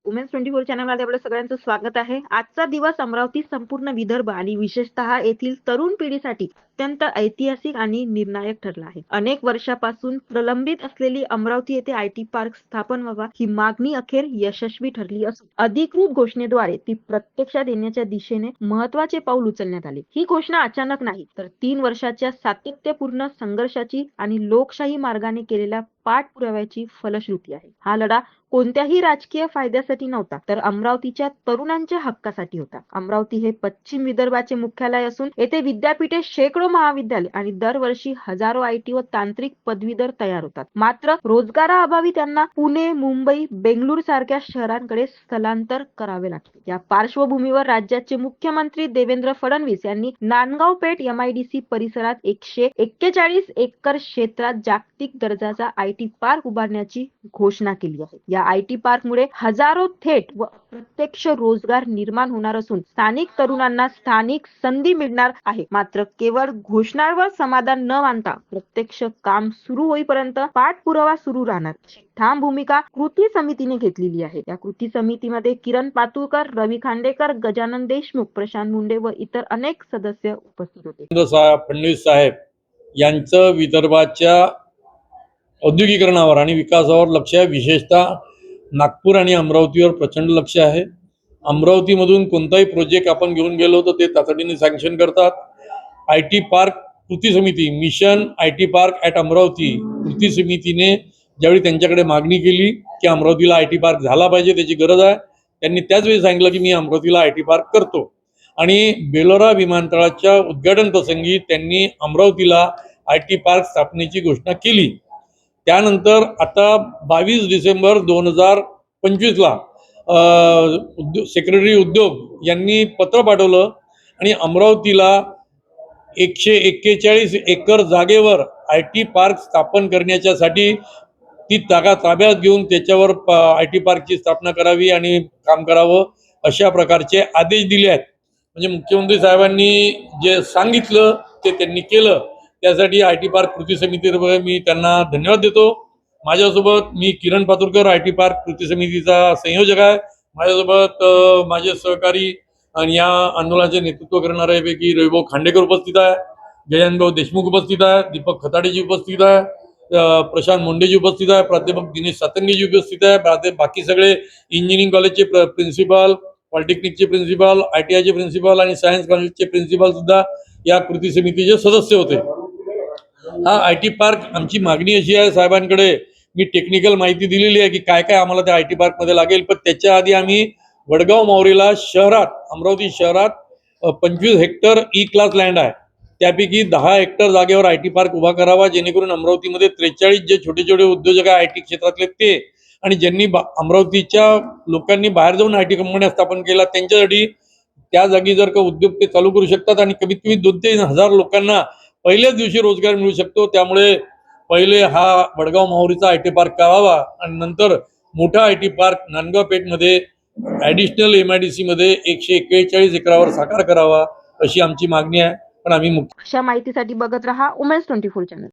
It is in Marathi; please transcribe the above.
वुमेन्स 24 चॅनलमध्ये आपलं सगळ्यांचं स्वागत आहे. आजचा दिवस अमरावती, संपूर्ण विदर्भ आणि विशेषतः येथील तरुण पिढीसाठी अत्यंत ऐतिहासिक आणि निर्णायक ठरला आहे. अनेक वर्षापासून प्रलंबित असलेली अमरावती येथे आयटी पार्क स्थापन व्हावा ही मागणी अखेर यशस्वी ठरली असून अधिकृत घोषणेद्वारे ती प्रत्यक्षात येण्याच्या दिशेने महत्त्वाचे पाऊल उचलण्यात आले. ही घोषणा अचानक नाही, तर 3 वर्षाच्या सातत्यपूर्ण संघर्षाची आणि लोकशाही मार्गाने केलेल्या पाठपुराव्याची फलश्रुती आहे. हा लढा कोणत्याही राजकीय फायद्यासाठी नव्हता, तर अमरावतीच्या तरुणांच्या हक्कासाठी होता. अमरावती हे पश्चिम विदर्भाचे मुख्यालय असून येथे विद्यापीठे, शेकडो महाविद्यालय आणि दरवर्षी हजारो आयटी व तांत्रिक पदवीधर तयार होतात. मात्र रोजगाराअभावी त्यांना पुणे, मुंबई, बेंगळूर सारख्या शहरांकडे स्थलांतर करावे लागते. या पार्श्वभूमीवर राज्याचे मुख्यमंत्री देवेंद्र फडणवीस यांनी नांदगाव पेठ MIDC परिसरात 141 एकर क्षेत्रात जागतिक दर्जाचा आयटी पार्क उभारण्याची घोषणा केली आहे. या आयटी पार्कमुळे हजारो थेट व अप्रत्यक्ष रोजगार निर्माण होणार असून स्थानिक तरुणांना स्थानिक संधी मिळणार आहे. मात्र केवळ घोषणांवर समाधान न मानता प्रत्यक्ष काम सुरू होईपर्यंत पाठपुरावा सुरू राहणार अशी ठाम भूमिका कृती समितीने घेतलेली आहे. या कृती समितीमध्ये किरण पातुळकर, रवी खांडेकर, गजानन देशमुख, प्रशांत मुंडे व इतर अनेक सदस्य उपस्थित होते. फडणवीस साहेब यांचं विदर्भाच्या औद्योगिकरणावर आणि विकासावर लक्ष आहे. विशेषतः नागपूर आणि अमरावतीवर प्रचंड लक्ष आहे. अमरावतीमधून कोणताही प्रोजेक्ट आपण घेऊन गेलो तर ते तातडीने सँक्शन करतात. आयटी पार्क कृती समिती, mission IT park at Amravati कृती समितीने ज्यावेळी त्यांच्याकडे मागणी केली की अमरावतीला आयटी पार्क झाला पाहिजे, त्याची गरज आहे, त्यांनी त्याच वेळी सांगितलं की मी अमरावतीला आयटी पार्क करतो. आणि बेलोरा विमानतळाच्या उद्घाटन प्रसंगी त्यांनी अमरावतीला आयटी पार्क स्थापनेची घोषणा केली. त्यानंतर आता 22 डिसेंबर 2025ला सेक्रेटरी उद्योग यांनी पत्र पाठवलं आणि अमरावतीला 141 एकर जागेवर आयटी पार्क स्थापन करण्याच्यासाठी ती जागा ताब्यात घेऊन त्याच्यावर आयटी पार्कची स्थापना करावी आणि काम करावं अशा प्रकारचे आदेश दिले आहेत. म्हणजे मुख्यमंत्री साहेबांनी जे सांगितलं ते त्यांनी केलं. त्यासाठी आयटी पार्क कृती समितीवर मी त्यांना धन्यवाद देतो. माझ्यासोबत मी किरण पातुरकर, आयटी पार्क कृती समितीचा संयोजक आहे. माझ्यासोबत माझे सहकारी आणि या आंदोलनाचे नेतृत्व करणाऱ्यापैकी रविभाऊ खांडेकर उपस्थित आहे, गजाननभाऊ देशमुख उपस्थित आहे, दीपक खताडेजी उपस्थित आहे, प्रशांत मुंडेजी उपस्थित आहे, प्राध्यापक दिनेश सातंगेजी उपस्थित आहे, बाकी सगळे इंजिनिअरिंग कॉलेजचे प्रिन्सिपाल, पॉलिटेक्निकचे प्रिन्सिपाल, ITIचे प्रिन्सिपाल आणि सायन्स कॉलेजचे प्रिन्सिपाल सुद्धा या कृती समितीचे सदस्य होते. हा आयटी पार्क आमची मागणी अशी आहे साहेबांकडे, मी टेक्निकल माहिती दिलेली आहे की काय काय आम्हाला त्या आयटी पार्क मध्ये लागेल, पण त्याच्या आधी आम्ही वडगाव मावरीला शहरात, अमरावती शहरात 25 हेक्टर क्लास लँड आहे, त्यापैकी 10 हेक्टर जागेवर आयटी पार्क उभा करावा, जेणेकरून अमरावतीमध्ये 43 जे छोटे छोटे उद्योजक आहे आयटी क्षेत्रातले ते, आणि ज्यांनी अमरावतीच्या लोकांनी बाहेर जाऊन आयटी कंपन्या स्थापन केल्या त्यांच्यासाठी त्या जागी जर का उद्योग ते चालू करू शकतात आणि कमीत कमी 2 ते 3 हजार लोकांना पहिल्याच दिवशी रोजगार मिळू शकतो. त्यामुळे पहिले हा वडगाव माहुरीचा आयटी पार्क करावा आणि नंतर मोठा आयटी पार्क नांदगाव पेठमध्ये ऍडिशनल MIDC मध्ये 141 एकरावर साकार करावा अशी आमची मागणी आहे. पण आम्ही अशा माहितीसाठी बघत रहा वुमेन्स 24 चॅनल.